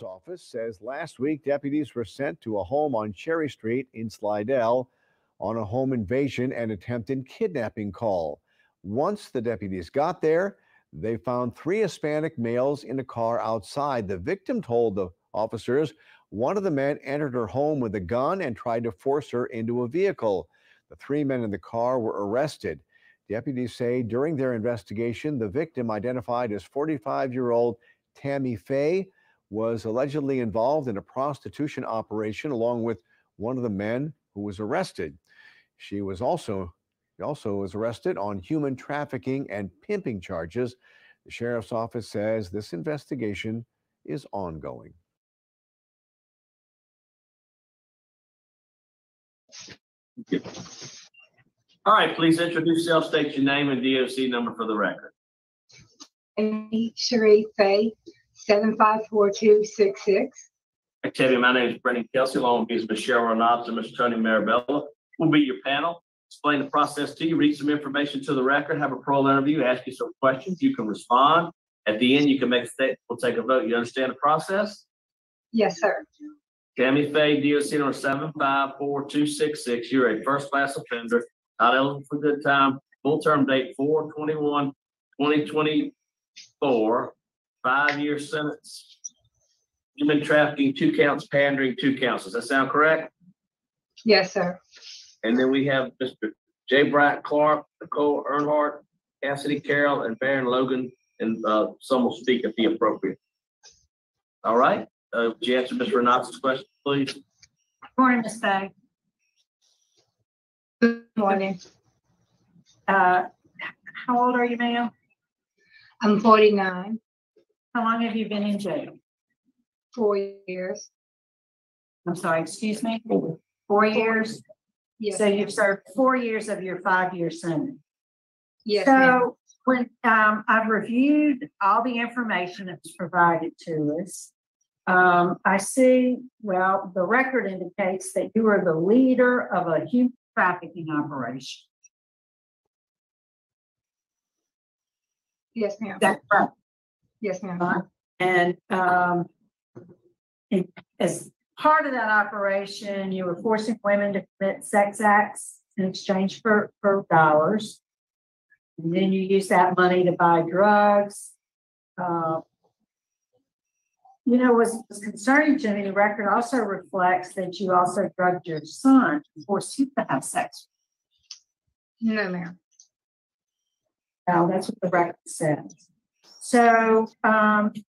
Office says last week deputies were sent to a home on Cherry Street in Slidell on a home invasion and attempted kidnapping call. Once the deputies got there, they found three Hispanic males in a car outside. The victim told the officers one of the men entered her home with a gun and tried to force her into a vehicle. The three men in the car were arrested. Deputies say during their investigation, the victim, identified as 45-year-old Tammy Faye, was allegedly involved in a prostitution operation along with one of the men who was arrested. She also was arrested on human trafficking and pimping charges. The sheriff's office says this investigation is ongoing. All right, please introduce yourself, state your name and DOC number for the record. Tammy C Faye 754266. I tell you, my name is Brendan Kelsey, along with Ms. Cheryl Knobs and Mr. Tony Marabella. We'll be your panel, explain the process to you, read some information to the record, have a parole interview, ask you some questions. You can respond. At the end, you can make a statement. We'll take a vote. You understand the process? Yes, sir. Tammy Faye, DOC number 754266. You're a first-class offender, not eligible for good time. Full term date 4/21/2024. 5-year sentence. Human trafficking 2 counts, pandering 2 counts. Does that sound correct? Yes, sir. And then we have Mr. J. Bryant Clark, Nicole Earnhardt, Cassidy Carroll, and Baron Logan, and some will speak at the appropriate. All right. Would you answer Ms. Renata's question, please? Good morning, Ms. Faye. Good morning. How old are you, ma'am? I'm 49. How long have you been in jail? 4 years. I'm sorry, excuse me? 4 years? Yes. So you've served 4 years of your 5-year sentence. Yes. So when I've reviewed all the information that was provided to us, I see, well, the record indicates that you are the leader of a human trafficking operation. Yes, ma'am. That's right. Yes, ma'am. And as part of that operation, you were forcing women to commit sex acts in exchange for dollars. And then you use that money to buy drugs. What's concerning to me, the record also reflects that you also drugged your son to force him to have sex. No, ma'am. Now, that's what the record says. So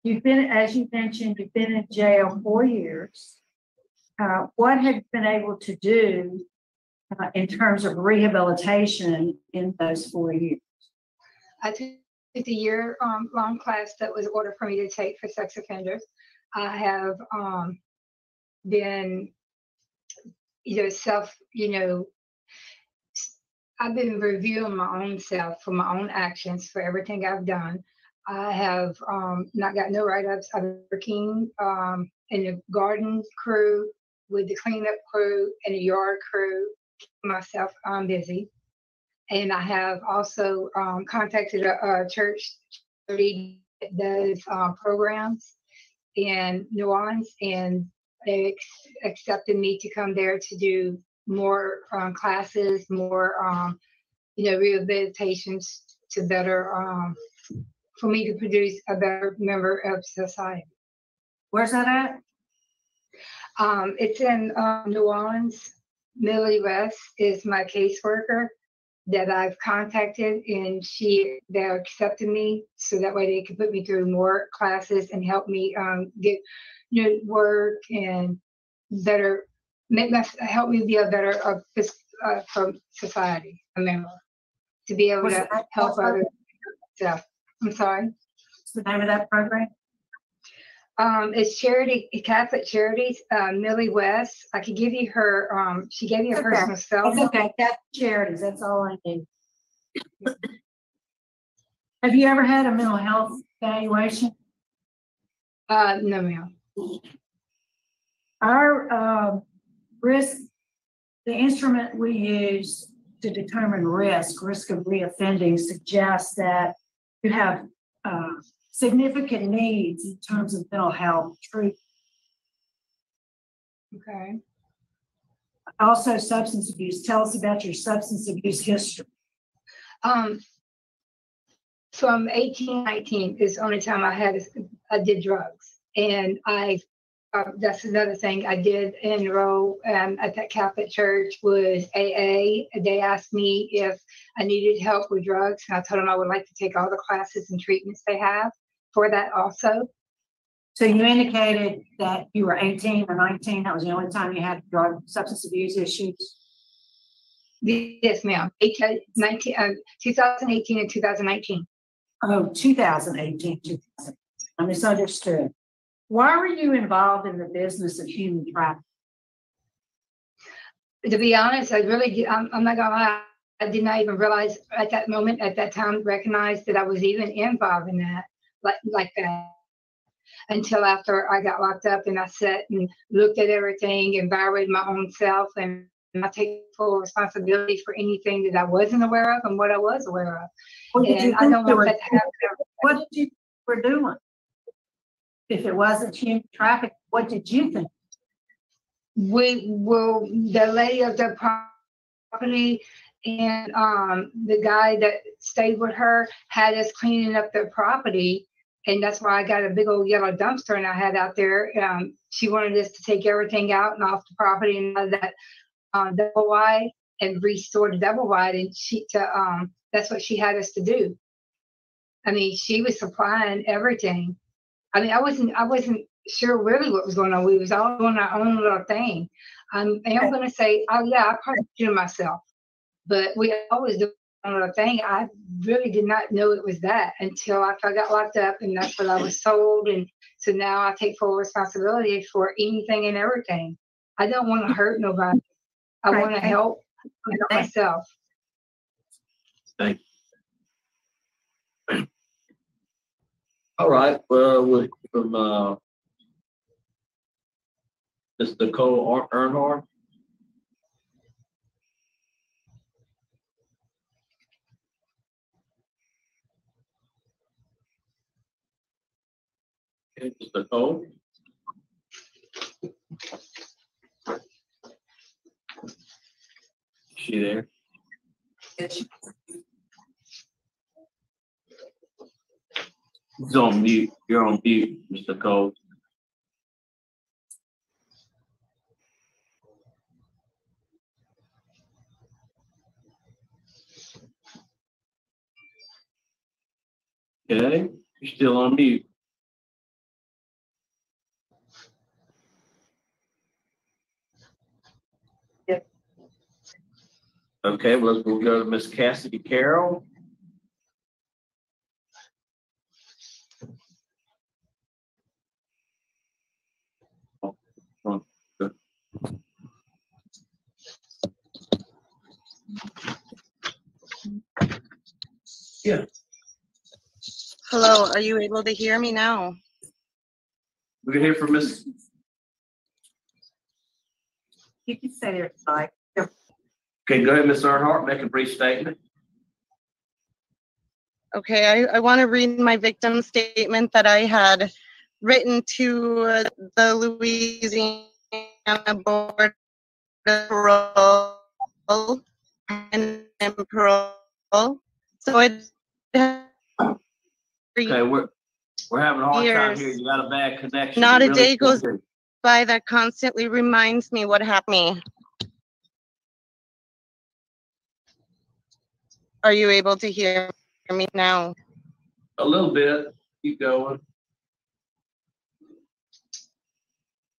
you've been, as you mentioned, you've been in jail 4 years. What have you been able to do in terms of rehabilitation in those 4 years? I took the year-long class that was ordered for me to take for sex offenders. I have been, I've been reviewing my own self for my own actions for everything I've done. I have not got no write-ups. I've been working in the garden crew, with the cleanup crew, and the yard crew. Myself, I'm busy. And I have also contacted a church that does programs in New Orleans, and they accepted me to come there to do more classes, more rehabilitations to better for me to produce a better member of society. Where's that at? It's in New Orleans. Millie West is my caseworker that I've contacted, and they're accepting me so that way they can put me through more classes and help me get work and better help me be a better from society, a member, to be able to help others. I'm sorry. What's the name of that program? It's Catholic Charities. Millie West. I could give you her. She gave me a personal cell phone. That's okay. Catholic Charities. That's all I need. Have you ever had a mental health evaluation? No, ma'am. Our risk, the instrument we use to determine risk of reoffending, suggests that you have significant needs in terms of mental health treatment. Okay. Also, substance abuse. Tell us about your substance abuse history. From 18, 19 is the only time I did drugs. And that's another thing I did enroll at that Catholic church was AA. They asked me if I needed help with drugs, and I told them I would like to take all the classes and treatments they have for that also. So you indicated that you were 18 or 19. That was the only time you had drug substance abuse issues. Yes, ma'am. 2018 and 2019. Oh, 2018, 2000. I misunderstood. Why were you involved in the business of human trafficking? To be honest, I'm not gonna lie. I did not even realize at that moment, at that time, recognize that I was even involved in that, like that, until after I got locked up and I sat and looked at everything and evaluated my own self, and I take full responsibility for anything that I wasn't aware of and what I was aware of. What did you I don't want that to happen. What did you were doing? If it wasn't human trafficking, what did you think? The lady of the property and the guy that stayed with her had us cleaning up their property, and that's why I got a big old yellow dumpster and I had out there. She wanted us to take everything out and off the property and all that double wide and restore the double wide, and that's what she had us to do. I mean, she was supplying everything. I mean, I wasn't sure really what was going on. We was all doing our own little thing. And I'm going to say, oh yeah, I probably do myself, but we always do our own little thing. I really did not know it was that until after I got locked up, and that's what I was told. And so now I take full responsibility for anything and everything. I don't want to hurt nobody. I want to help myself. Thank you. All right. Well, from Ms. Nicole Earnhardt. Okay, Ms. Nicole. Is she there? He's on mute. You're on mute, Mr. Cole. Okay, you're still on mute. Yep. Okay, we'll go to Miss Cassidy Carroll. Yeah. Hello, are you able to hear me now? We can hear from Miss. You can say their side. Okay, go ahead, Miss Earnhardt, make a brief statement. Okay, I want to read my victim statement that I had written to the Louisiana Board of Parole and Parole. So it. Okay, we're having a hard time here. You got a bad connection. Not a day goes by that constantly reminds me what happened to me. Are you able to hear me now? A little bit. Keep going.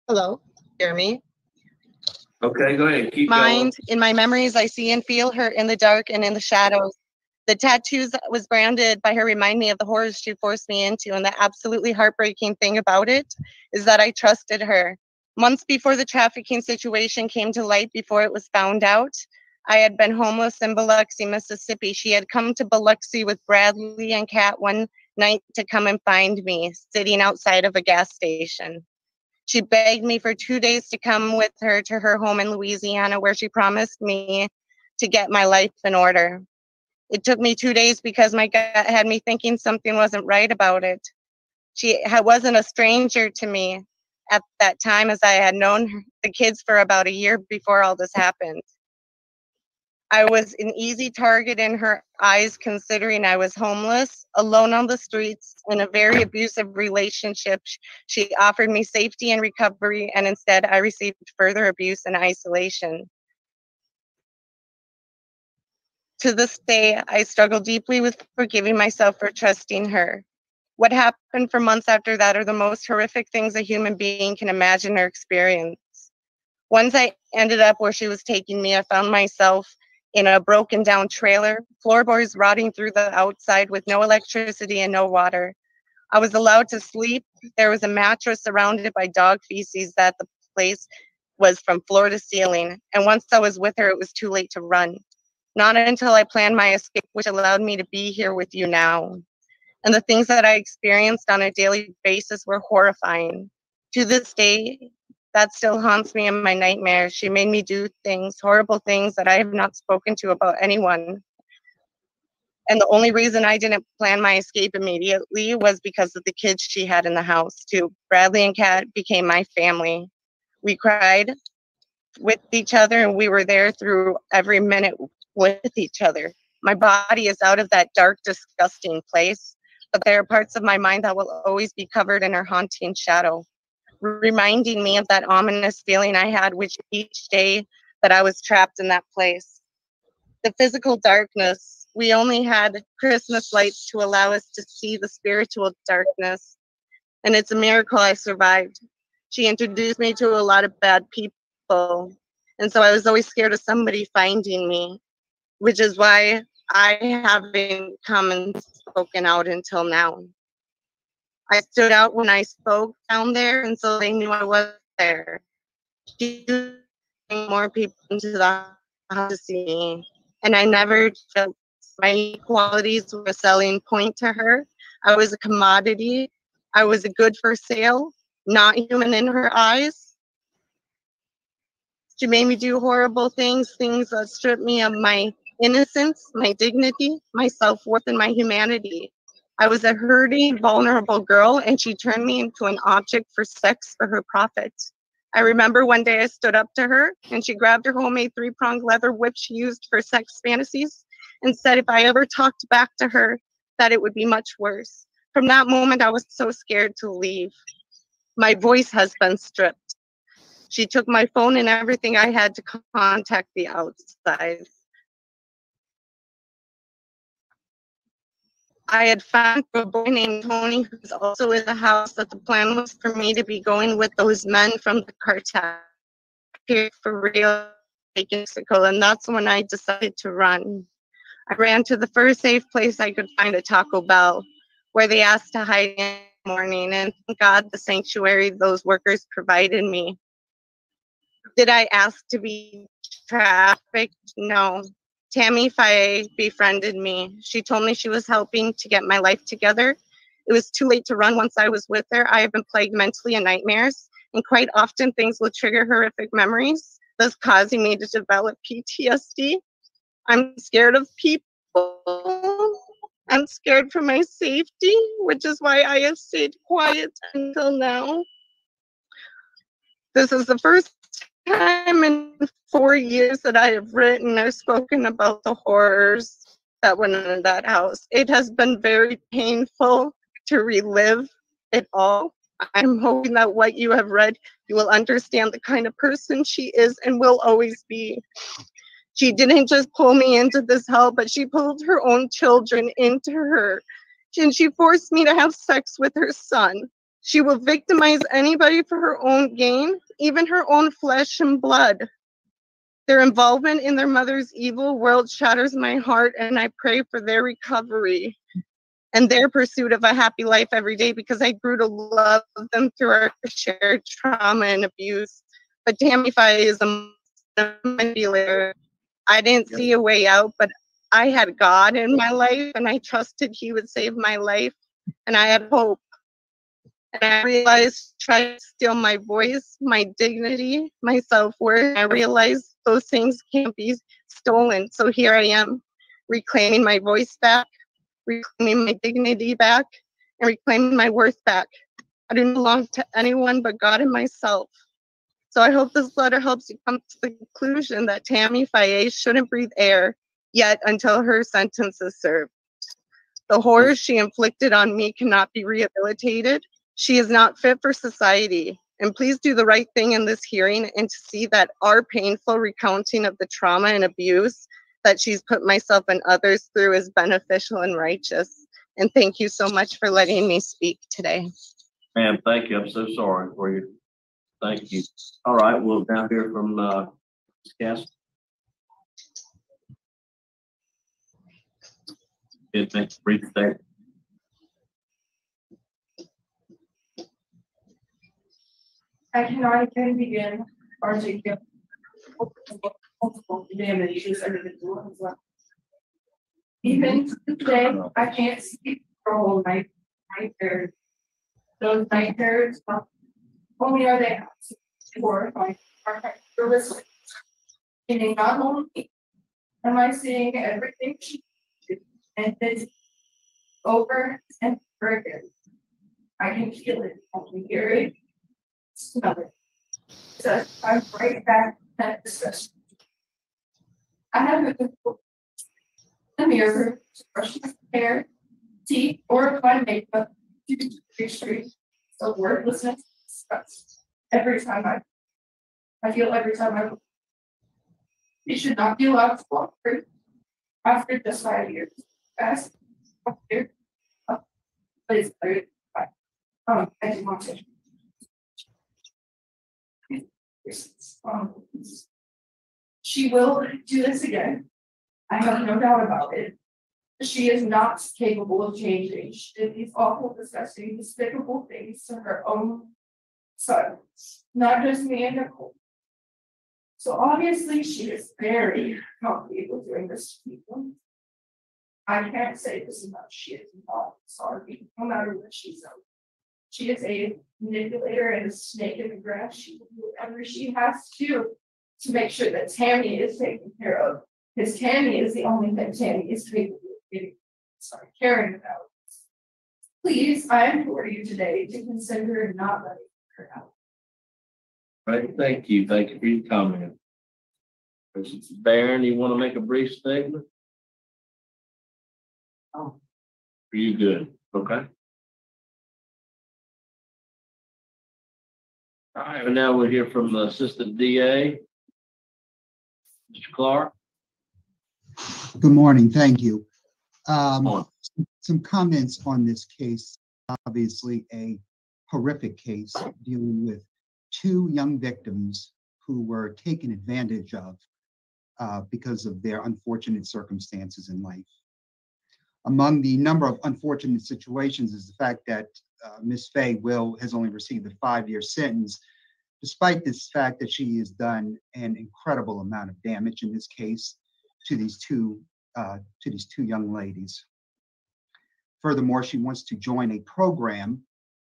Hello, hear me? Okay, go ahead. Keep going. In my memories, I see and feel her in the dark and in the shadows. The tattoos was branded by her remind me of the horrors she forced me into, and the absolutely heartbreaking thing about it is that I trusted her. Months before the trafficking situation came to light, before it was found out, I had been homeless in Biloxi, Mississippi. She had come to Biloxi with Bradley and Kat one night to come and find me, sitting outside of a gas station. She begged me for 2 days to come with her to her home in Louisiana, where she promised me to get my life in order. It took me 2 days because my gut had me thinking something wasn't right about it. She wasn't a stranger to me. at that time, as I had known the kids for about a year before all this happened. I was an easy target in her eyes, considering I was homeless, alone on the streets, in a very abusive relationship. She offered me safety and recovery, and instead I received further abuse and isolation. To this day, I struggle deeply with forgiving myself for trusting her. What happened for months after that are the most horrific things a human being can imagine or experience. Once I ended up where she was taking me, I found myself in a broken down trailer, floorboards rotting through the outside with no electricity and no water. I was allowed to sleep. There was a mattress surrounded by dog feces that the place was from floor to ceiling. And once I was with her, it was too late to run. Not until I planned my escape, which allowed me to be here with you now. And the things that I experienced on a daily basis were horrifying. To this day, that still haunts me in my nightmares. She made me do things, horrible things that I have not spoken to about anyone. And the only reason I didn't plan my escape immediately was because of the kids she had in the house, too. Bradley and Kat became my family. We cried with each other, and we were there through every minute with each other. My body is out of that dark, disgusting place, but there are parts of my mind that will always be covered in her haunting shadow, reminding me of that ominous feeling I had with each day that I was trapped in that place. The physical darkness, we only had Christmas lights to allow us to see the spiritual darkness, and it's a miracle I survived. She introduced me to a lot of bad people, and so I was always scared of somebody finding me, which is why I haven't come and spoken out until now. I stood out when I spoke down there, and so they knew I was there. She drew more people into the house to see me, and I never judged. My qualities were a selling point to her. I was a commodity. I was a good for sale, not human in her eyes. She made me do horrible things, things that stripped me of my innocence, my dignity, my self-worth, and my humanity. I was a hurting, vulnerable girl, and she turned me into an object for sex for her profit. I remember one day I stood up to her, and she grabbed her homemade three-pronged leather whip she used for sex fantasies and said if I ever talked back to her, that it would be much worse. From that moment, I was so scared to leave. My voice has been stripped. She took my phone and everything I had to contact the outside. I had found a boy named Tony who's also in the house, that the plan was for me to be going with those men from the cartel here for real in Mexico, and that's when I decided to run. I ran to the first safe place I could find, a Taco Bell, where they asked to hide in the morning, and thank God the sanctuary those workers provided me. Did I ask to be trafficked? No. Tammy C Faye befriended me. She told me she was helping to get my life together. It was too late to run once I was with her. I have been plagued mentally in nightmares, and quite often things will trigger horrific memories, thus causing me to develop PTSD. I'm scared of people. I'm scared for my safety, which is why I have stayed quiet until now. This is the first time in 4 years that I have written or spoken about the horrors that went on in that house. It has been very painful to relive it all. I'm hoping that what you have read, you will understand the kind of person she is and will always be. She didn't just pull me into this hell, but she pulled her own children into her. And she forced me to have sex with her son. She will victimize anybody for her own gain, even her own flesh and blood. Their involvement in their mother's evil world shatters my heart, and I pray for their recovery and their pursuit of a happy life every day, because I grew to love them through our shared trauma and abuse. But Tammy C Faye is a manipulator. I didn't see a way out, but I had God in my life, and I trusted He would save my life, and I had hope. And I realized trying to steal my voice, my dignity, my self-worth. I realized those things can't be stolen. So here I am, reclaiming my voice back, reclaiming my dignity back, and reclaiming my worth back. I do not belong to anyone but God and myself. So I hope this letter helps you come to the conclusion that Tammy Faye shouldn't breathe air yet until her sentence is served. The horrors she inflicted on me cannot be rehabilitated. She is not fit for society. And please do the right thing in this hearing and to see that our painful recounting of the trauma and abuse that she's put myself and others through is beneficial and righteous. And thank you so much for letting me speak today. Ma'am, thank you. I'm so sorry for you. Thank you. All right, we'll now hear from Ms. Cass. It makes a brief statement. I cannot even begin articulating multiple damages individual as well. Even today, I can't sleep for a whole night. Nightmares. Those nightmares, not only are they horrifying, are realistic. Meaning not only am I seeing everything she did and did over and over again, I can feel it, I can hear it, smell it. So I'm right back at discussion. I haven't been in the mirror to brush my hair, teeth, or apply makeup due to the extreme. So wordlessness disgust. Every time I feel every time I look. You should not be allowed to walk free after just 5 years. Fast, up here, up, please, I do want to. She will do this again. I have no doubt about it. She is not capable of changing. She did these awful, disgusting, despicable things to her own son, not just me and Nicole. So obviously she is very comfortable doing this to people. I can't say this enough. She is not sorry, no matter what she's done. She is a manipulator and a snake in the grass. She will do whatever she has to make sure that Tammy is taken care of. Because Tammy is the only thing Tammy is capable of caring about. Please, I implore you today to consider not letting her out. Right, thank you. Thank you for your comment. Mrs. Barron, you want to make a brief statement? Oh, are you good? Okay. All right, and now we'll hear from the Assistant DA, Mr. Clark. Good morning, thank you. Some comments on this case. Obviously a horrific case dealing with two young victims who were taken advantage of because of their unfortunate circumstances in life. Among the number of unfortunate situations is the fact that Ms. Faye has only received a 5-year sentence, despite this fact that she has done an incredible amount of damage in this case to these two young ladies. Furthermore, she wants to join a program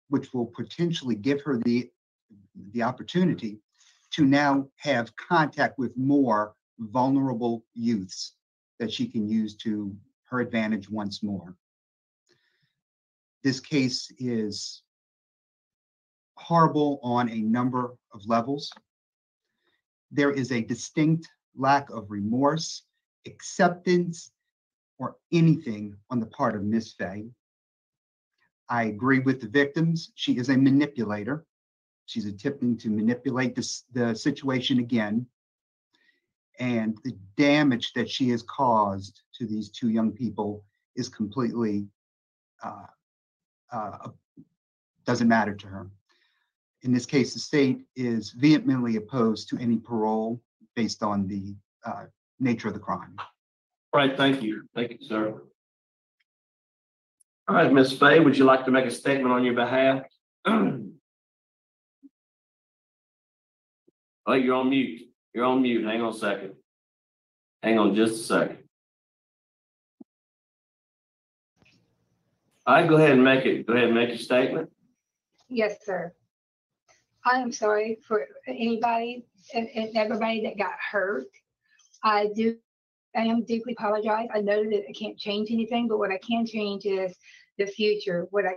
which will potentially give her the opportunity to now have contact with more vulnerable youths that she can use to her advantage once more. This case is horrible on a number of levels. There is a distinct lack of remorse, acceptance, or anything on the part of Ms. Faye. I agree with the victims. She is a manipulator. She's attempting to manipulate the situation again. And the damage that she has caused to these two young people is completely, doesn't matter to her. In this case, the state is vehemently opposed to any parole based on the nature of the crime. All right, thank you. Thank you, sir. All right, Ms. Faye, would you like to make a statement on your behalf? Oh, you're on mute. You're on mute. Hang on a second. Hang on just a second. All right, go ahead and make it. Go ahead and make your statement. Yes, sir. I am sorry for anybody and everybody that got hurt. I am deeply apologize. I know that I can't change anything, but what I can change is the future. What I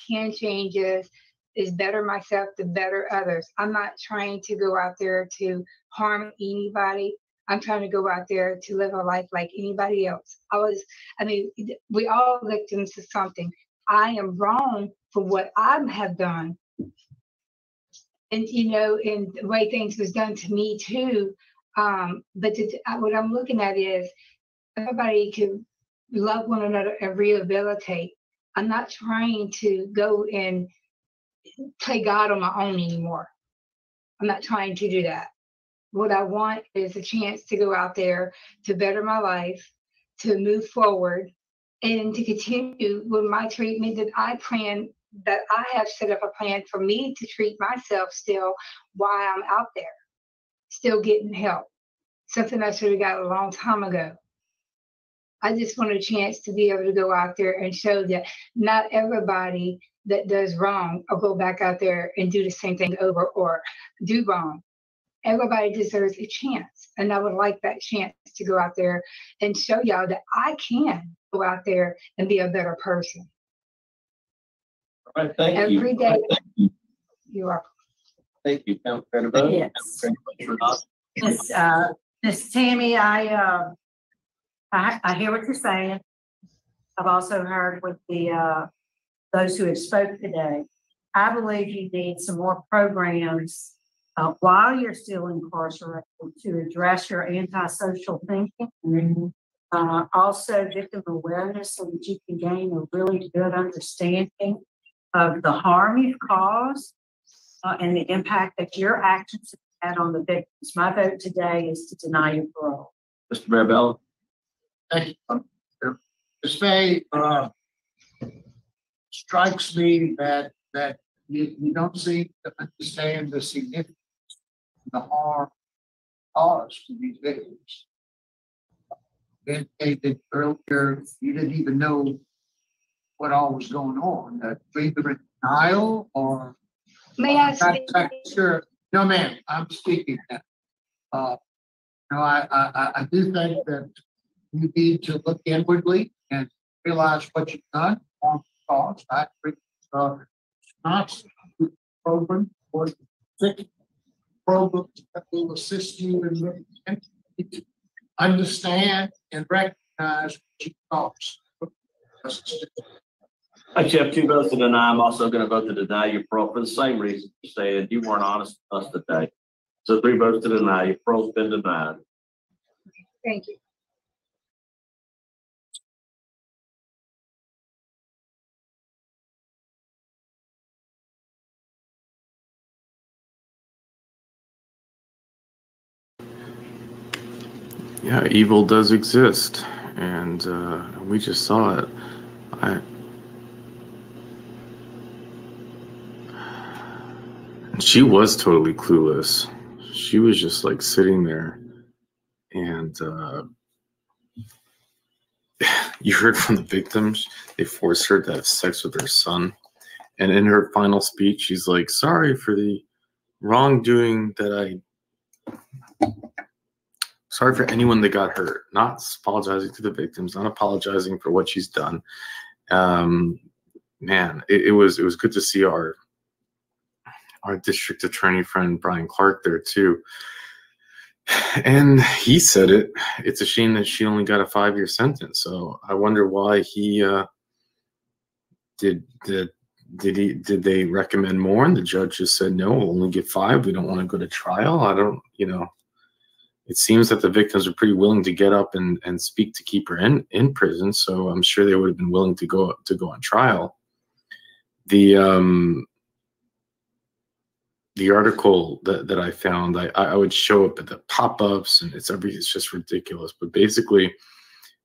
can change is is better myself to better others. I'm not trying to go out there to harm anybody. I'm trying to go out there to live a life like anybody else. We all victims of something. I am wrong for what I have done. And, and the way things was done to me too. But what I'm looking at is everybody can love one another and rehabilitate. I'm not trying to go and play God on my own anymore. I'm not trying to do that. What I want is a chance to go out there to better my life, to move forward, and to continue with my treatment that I have set up a plan for me to treat myself still while I'm out there, still getting help. Something I should have got a long time ago. I just want a chance to be able to go out there and show that not everybody that does wrong will go back out there and do the same thing over or do wrong. Everybody deserves a chance. And I would like that chance to go out there and show y'all that I can go out there and be a better person. All right, thank you. Every day. You're welcome. Thank you, Councilor Vote. Yes. Miss Tammy, I hear what you're saying. I've also heard with those who have spoke today. I believe you need some more programs while you're still incarcerated to address your antisocial thinking. Also victim awareness so that you can gain a really good understanding of the harm you've caused and the impact that your actions have had on the victims. My vote today is to deny your parole. Mr. Marabella. Thank you. Ms. Faye, strikes me that you don't seem to understand the significance of the harm caused to these victims. Indicated earlier, you didn't even know what all was going on. Either in denial or. May I speak? Sure. No, ma'am. I'm speaking now. I do think that you need to look inwardly and realize what you've done on the cause. I agree. Not program or sick programs that will assist you in understand and recognize what you caused. Actually, I have 2 votes to deny. I'm also going to vote to deny your parole for the same reason you said you weren't honest with us today. So 3 votes to deny. Your parole's been denied. Thank you. Yeah, evil does exist, and we just saw it. She was totally clueless. She was just like sitting there, and you heard from the victims, they forced her to have sex with her son. And in her final speech, she's like, sorry for the wrongdoing sorry for anyone that got hurt, not apologizing to the victims, not apologizing for what she's done. Man, it was good to see our district attorney friend, Brian Clark, there too. And he said it. It's a shame that she only got a 5-year sentence. So I wonder why he did they recommend more? And the judge just said, no, we'll only get 5. We don't want to go to trial. I don't, it seems that the victims are pretty willing to get up and speak to keep her in prison. So I'm sure they would have been willing to go on trial. The article that I found, I would show up at the pop-ups, and it's just ridiculous. But basically,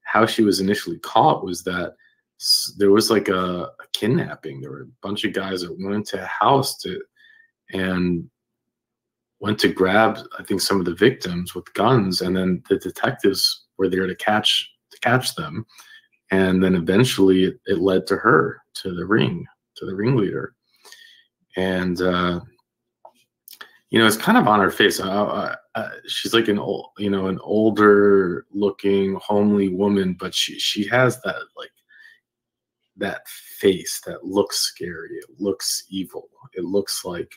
how she was initially caught was that there was like a kidnapping. There were a bunch of guys that went into a house and went to grab, I think, some of the victims with guns, and then the detectives were there to catch them. And then eventually it led to her, to the ringleader. And it's kind of on her face. She's like an older looking homely woman, but she has that that face that looks scary. It looks evil. It looks like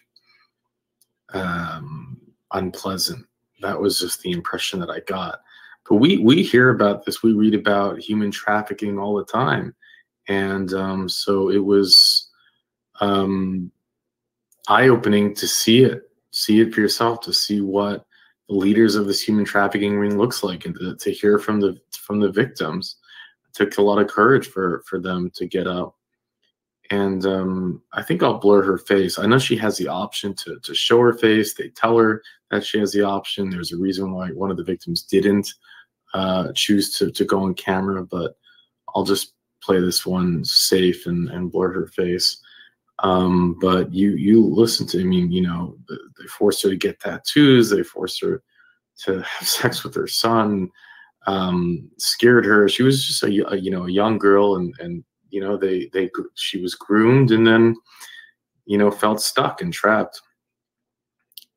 unpleasant. That was just the impression that I got. But we hear about this. We read about human trafficking all the time, and so it was eye-opening to see it for yourself, to see what the leaders of this human trafficking ring looks like, and to hear from the victims. It took a lot of courage for them to get up. And I think I'll blur her face. I know she has the option to show her face. They tell her that she has the option. There's a reason why one of the victims didn't choose to go on camera, but I'll just play this one safe and blur her face. But you listen to, I mean, you know, they forced her to get tattoos. They forced her to have sex with her son, scared her. She was just a young girl, and you know, she was groomed, and then, you know, felt stuck and trapped.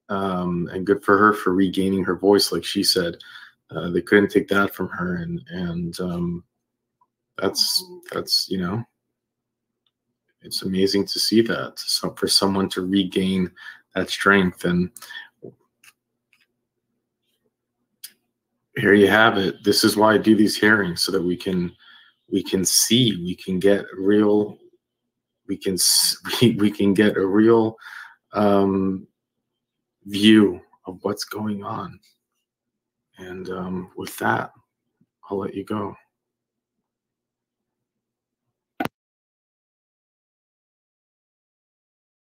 And good for her for regaining her voice, like she said. They couldn't take that from her, and that's you know, it's amazing to see that. So for someone to regain that strength, and here you have it. This is why I do these hearings, so that we can see, we can get real, we can get a real view of what's going on. And with that, I'll let you go.